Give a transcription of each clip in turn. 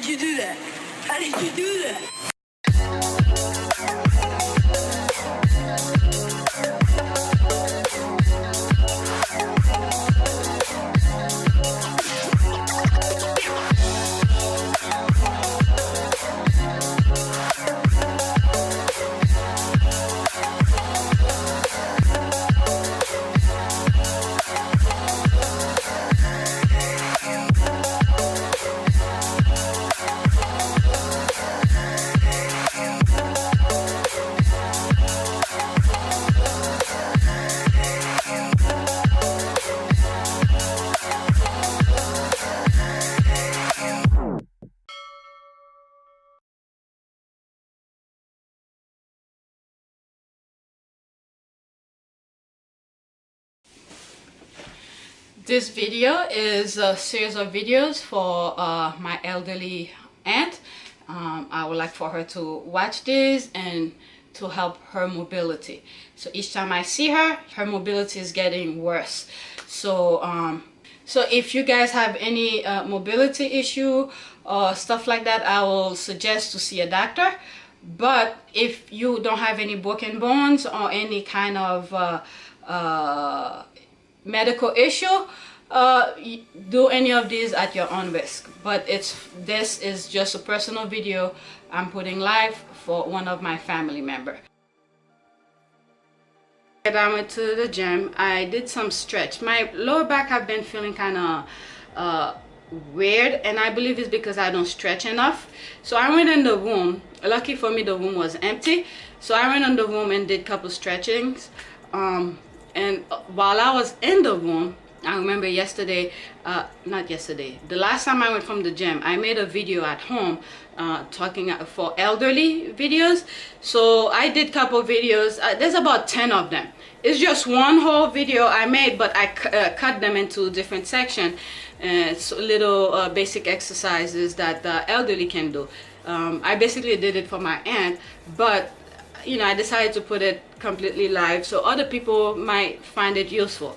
did you do that? How did you do that? This video is a series of videos for my elderly aunt. I would like for her to watch this and to help her mobility. So each time I see her, her mobility is getting worse. So if you guys have any mobility issue or stuff like that, I will suggest to see a doctor. But if you don't have any broken bones or any kind of medical issue, do any of these at your own risk. But this is just a personal video I'm putting live for one of my family member. I went to the gym. I did some stretch. My lower back have been feeling kind of weird, and I believe it's because I don't stretch enough. So I went in the room. Lucky for me, the room was empty, so I went in the room and did a couple stretchings. And while I was in the room, I remember yesterday, not yesterday, the last time I went from the gym, I made a video at home talking for elderly videos. So I did a couple videos. There's about 10 of them. It's just one whole video I made, but I cut them into different sections. So little basic exercises that the elderly can do. I basically did it for my aunt, but you know, I decided to put it completely live so other people might find it useful.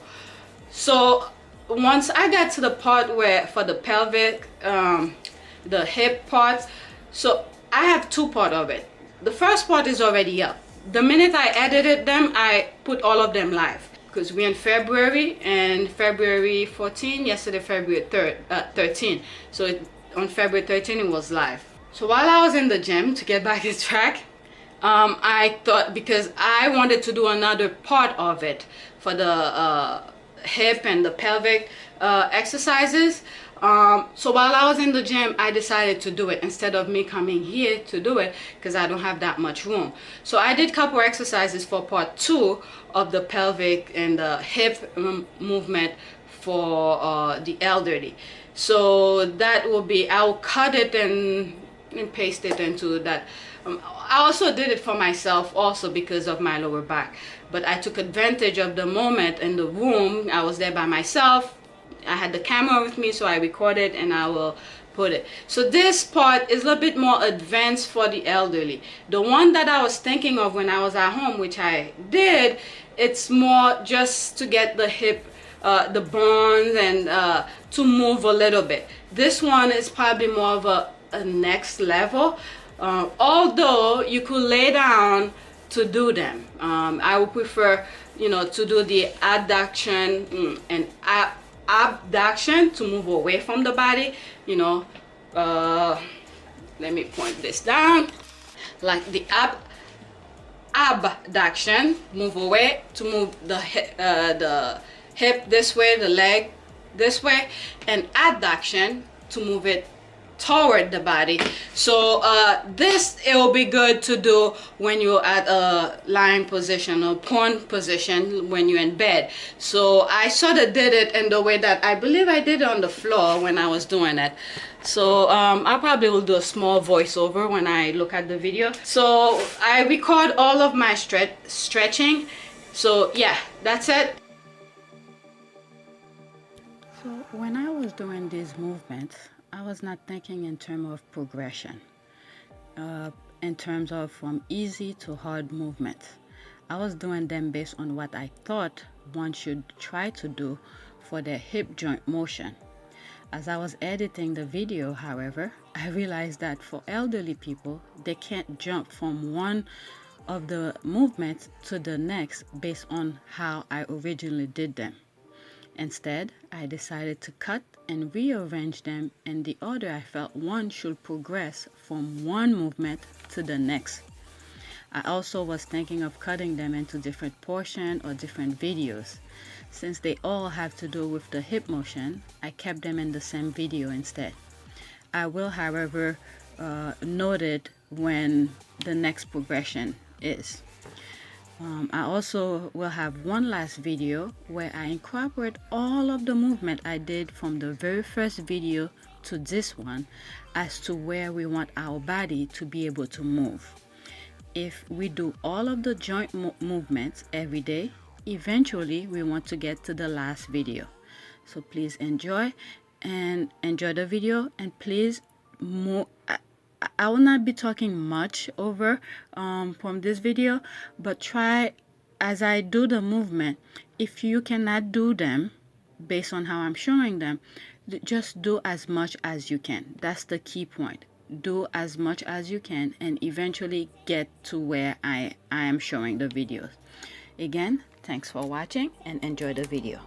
So once I got to the part where for the pelvic, the hip parts, so I have two parts of it. The first part is already up. The minute I edited them, I put all of them live because we're in February, and February 14, yesterday February 13. So on February 13 it was live. So while I was in the gym, to get back on track, I thought, because I wanted to do another part of it for the hip and the pelvic exercises. So while I was in the gym, I decided to do it instead of me coming here to do it because I don't have that much room. So I did a couple exercises for part 2 of the pelvic and the hip movement for the elderly. So that will be, I'll cut it and paste it into that. I also did it for myself also because of my lower back, but I took advantage of the moment in the room. I was there by myself. I had the camera with me, so I recorded and I will put it. So this part is a little bit more advanced for the elderly. The one that I was thinking of when I was at home, which I did, it's more just to get the hip, the bones, and to move a little bit. This one is probably more of a next level. Although you could lay down to do them. I would prefer, you know, to do the adduction and abduction to move away from the body, you know. Let me point this down. Like the abduction, move away, to move the hip this way, the leg this way, and adduction to move it toward the body. So this, it will be good to do when you're at a lying position or prone position when you're in bed. So I sort of did it in the way that I believe I did it on the floor when I was doing it. So I probably will do a small voiceover when I look at the video. So I record all of my stretching. So yeah, that's it. So when I was doing these movements, I was not thinking in terms of progression, in terms of from easy to hard movements. I was doing them based on what I thought one should try to do for their hip joint motion. As I was editing the video, however, I realized that for elderly people, they can't jump from one of the movements to the next based on how I originally did them. Instead, I decided to cut and rearrange them in the order I felt one should progress from one movement to the next. I also was thinking of cutting them into different portions or different videos. Since they all have to do with the hip motion, I kept them in the same video instead. I will, however, note it when the next progression is. I also will have one last video where I incorporate all of the movement I did from the very first video to this one as to where we want our body to be able to move. If we do all of the joint movements every day, eventually we want to get to the last video. So please enjoy the video, and please I will not be talking much over from this video, but try as I do the movement, if you cannot do them based on how I'm showing them, just do as much as you can. That's the key point. Do as much as you can and eventually get to where I am showing the videos. Again, thanks for watching and enjoy the video.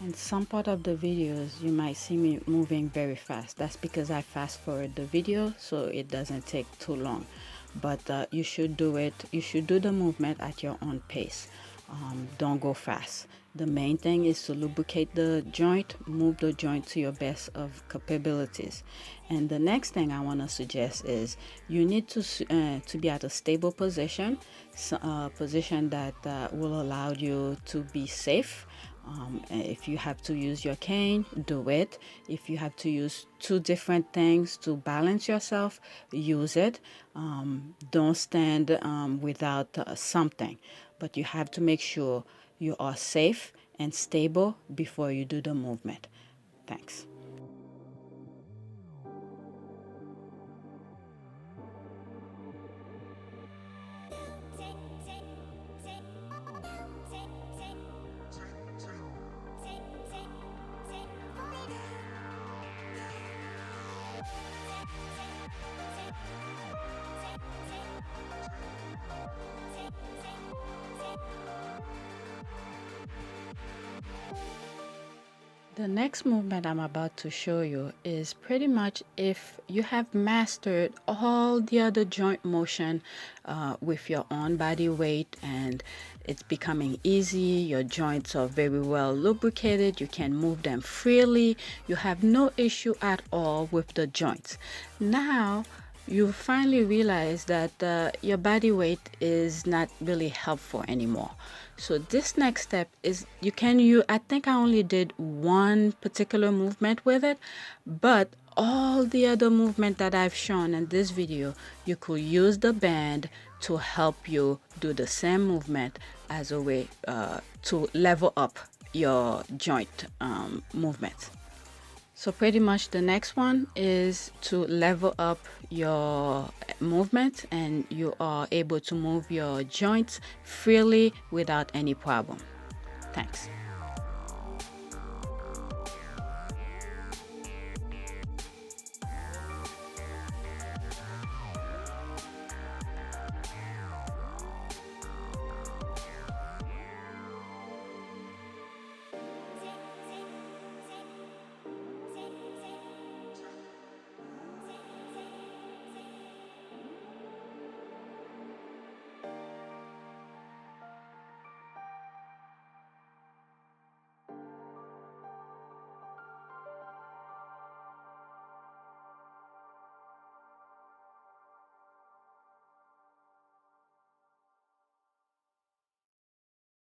In some part of the videos, you might see me moving very fast. That's because I fast forward the video so it doesn't take too long. But you should do the movement at your own pace. Don't go fast. The main thing is to lubricate the joint, move the joint to your best of capabilities. And the next thing I want to suggest is you need to be at a stable position, a position that will allow you to be safe. If you have to use your cane, do it. If you have to use two different things to balance yourself, use it. Don't stand without something, but you have to make sure you are safe and stable before you do the movement. Thanks. The next movement I'm about to show you is pretty much if you have mastered all the other joint motion with your own body weight and it's becoming easy, your joints are very well lubricated, you can move them freely, you have no issue at all with the joints. Now, you finally realize that your body weight is not really helpful anymore. So this next step is I think I only did one particular movement with it, but all the other movement that I've shown in this video, you could use the band to help you do the same movement as a way to level up your joint movements. So pretty much the next one is to level up your movement and you are able to move your joints freely without any problem. Thanks.